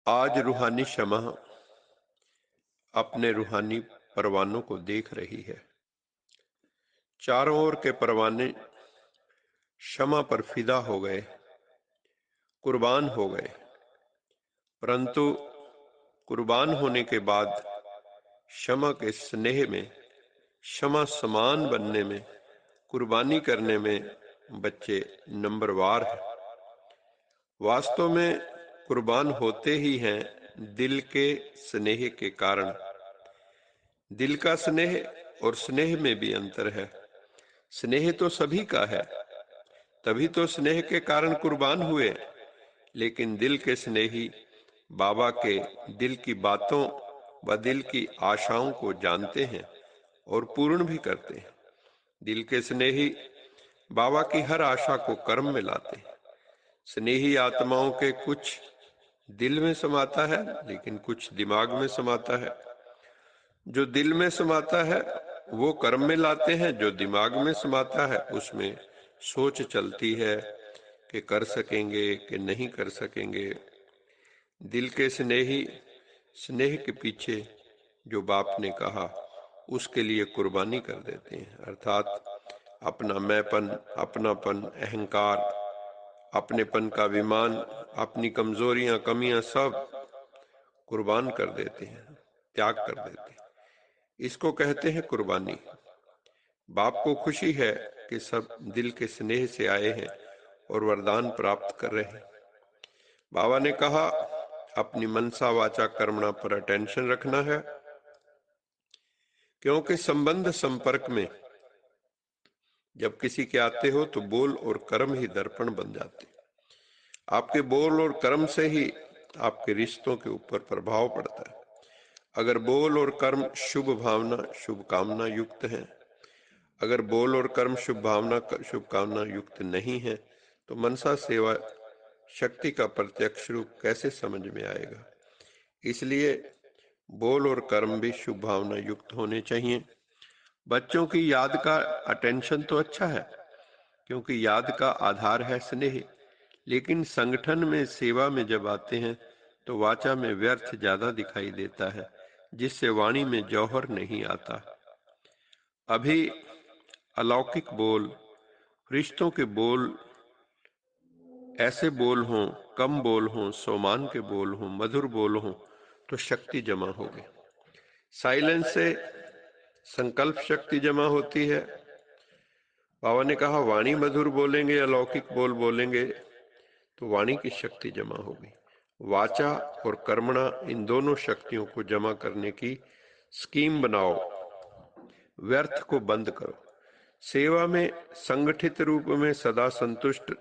आज रूहानी शमः अपने रूहानी परवानों को देख रही है। चारों ओर के परवाने शमा पर फिदा हो गए, कुर्बान हो गए। परंतु कुर्बान होने के बाद शमा के स्नेह में, शमा समान बनने में, कुर्बानी करने में बच्चे नंबरवार हैं। वास्तव में कुर्बान होते ही हैं दिल के स्नेह के कारण। दिल का स्नेह और स्नेह में भी अंतर है। स्नेह तो सभी का है, तभी तो स्नेह के कारण कुर्बान हुए। लेकिन दिल के स्नेही बाबा के दिल की बातों व दिल की आशाओं को जानते हैं और पूर्ण भी करते हैं। दिल के स्नेही बाबा की हर आशा को कर्म में लाते हैं। स्नेही आत्माओं के कुछ दिल में समाता है, लेकिन कुछ दिमाग में समाता है। जो दिल में समाता है वो कर्म में लाते हैं, जो दिमाग में समाता है उसमें सोच चलती है कि कर सकेंगे कि नहीं कर सकेंगे। दिल के स्नेही स्नेह के पीछे जो बाप ने कहा उसके लिए कुर्बानी कर देते हैं, अर्थात अपना मैंपन, अपनापन, अहंकार, अपनेपन का अभिमान, अपनी कमजोरियां, कमियां सब कुर्बान कर देते हैं, त्याग कर देते हैं। इसको कहते हैं कुर्बानी। बाप को खुशी है कि सब दिल के स्नेह से आए हैं और वरदान प्राप्त कर रहे हैं। बाबा ने कहा अपनी मनसा वाचा कर्मणा पर अटेंशन रखना है, क्योंकि संबंध संपर्क में जब किसी के आते हो तो बोल और कर्म ही दर्पण बन जाते। आपके बोल और कर्म से ही आपके रिश्तों के ऊपर प्रभाव पड़ता है। अगर बोल और कर्म शुभ भावना, शुभ कामना युक्त हैं, अगर बोल और कर्म शुभ भावना, शुभ कामना युक्त नहीं है, तो मनसा सेवा शक्ति का प्रत्यक्ष रूप कैसे समझ में आएगा। इसलिए बोल और कर्म भी शुभ भावना युक्त होने चाहिए। बच्चों की याद का अटेंशन तो अच्छा है, क्योंकि याद का आधार है स्नेह। लेकिन संगठन में, सेवा में जब आते हैं तो वाचा में व्यर्थ ज्यादा दिखाई देता है, जिससे वाणी में जौहर नहीं आता। अभी अलौकिक बोल, रिश्तों के बोल, ऐसे बोल हों, कम बोल हों, सोमान के बोल हों, मधुर बोल हों, तो शक्ति जमा होगी। साइलेंस से संकल्प शक्ति जमा होती है। बाबा ने कहा वाणी मधुर बोलेंगे, अलौकिक बोल बोलेंगे तो वाणी की शक्ति जमा होगी। वाचा और कर्मणा, इन दोनों शक्तियों को जमा करने की स्कीम बनाओ। व्यर्थ को बंद करो। सेवा में संगठित रूप में सदा संतुष्ट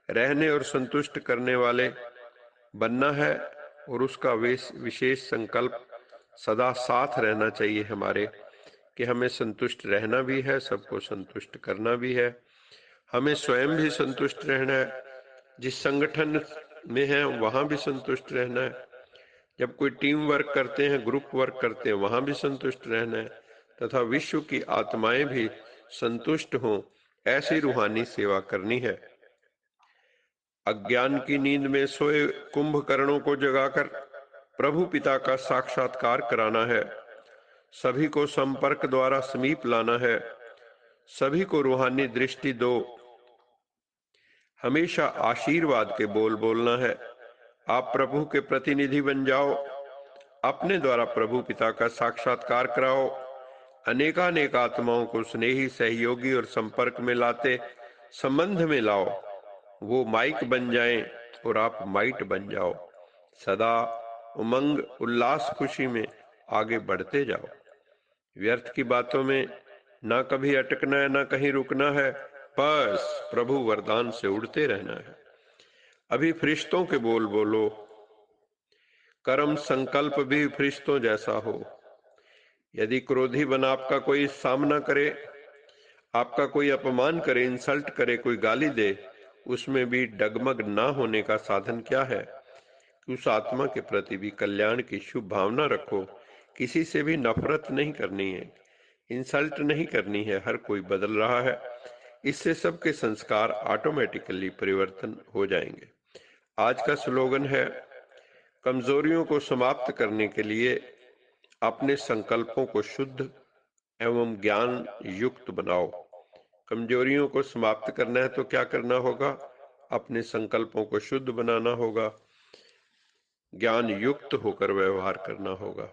रहने और संतुष्ट करने वाले बनना है, और उसका विशेष संकल्प सदा साथ रहना चाहिए हमारे, कि हमें संतुष्ट रहना भी है, सबको संतुष्ट करना भी है, हमें स्वयं भी संतुष्ट रहना है, जिस संगठन में है वहां भी संतुष्ट रहना है, जब कोई टीम वर्क करते हैं, ग्रुप वर्क करते हैं, वहां भी संतुष्ट रहना है, तथा विश्व की आत्माएं भी संतुष्ट हों, ऐसी रूहानी सेवा करनी है। अज्ञान की नींद में सोए कुंभकर्णों को जगाकर प्रभु पिता का साक्षात्कार कराना है। सभी को संपर्क द्वारा समीप लाना है। सभी को रूहानी दृष्टि दो। हमेशा आशीर्वाद के बोल बोलना है। आप प्रभु के प्रतिनिधि बन जाओ। अपने द्वारा प्रभु पिता का साक्षात्कार कराओ। अनेकानेक आत्माओं को स्नेही, सहयोगी और संपर्क में लाते संबंध में लाओ। वो माइक बन जाएं और आप माइट बन जाओ। सदा उमंग, उल्लास, खुशी में आगे बढ़ते जाओ। व्यर्थ की बातों में ना कभी अटकना है, ना कहीं रुकना है। बस प्रभु वरदान से उड़ते रहना है। अभी फरिश्तों के बोल बोलो। कर्म संकल्प भी फरिश्तों जैसा हो। यदि क्रोधी बन आपका कोई सामना करे, आपका कोई अपमान करे, इंसल्ट करे, कोई गाली दे, उसमें भी डगमग ना होने का साधन क्या है? उस आत्मा के प्रति भी कल्याण की शुभ भावना रखो। किसी से भी नफरत नहीं करनी है, इंसल्ट नहीं करनी है। हर कोई बदल रहा है, इससे सबके संस्कार ऑटोमेटिकली परिवर्तन हो जाएंगे। आज का स्लोगन है कमजोरियों को समाप्त करने के लिए अपने संकल्पों को शुद्ध एवं ज्ञान युक्त बनाओ। कमजोरियों को समाप्त करना है तो क्या करना होगा? अपने संकल्पों को शुद्ध बनाना होगा, ज्ञान युक्त होकर व्यवहार करना होगा।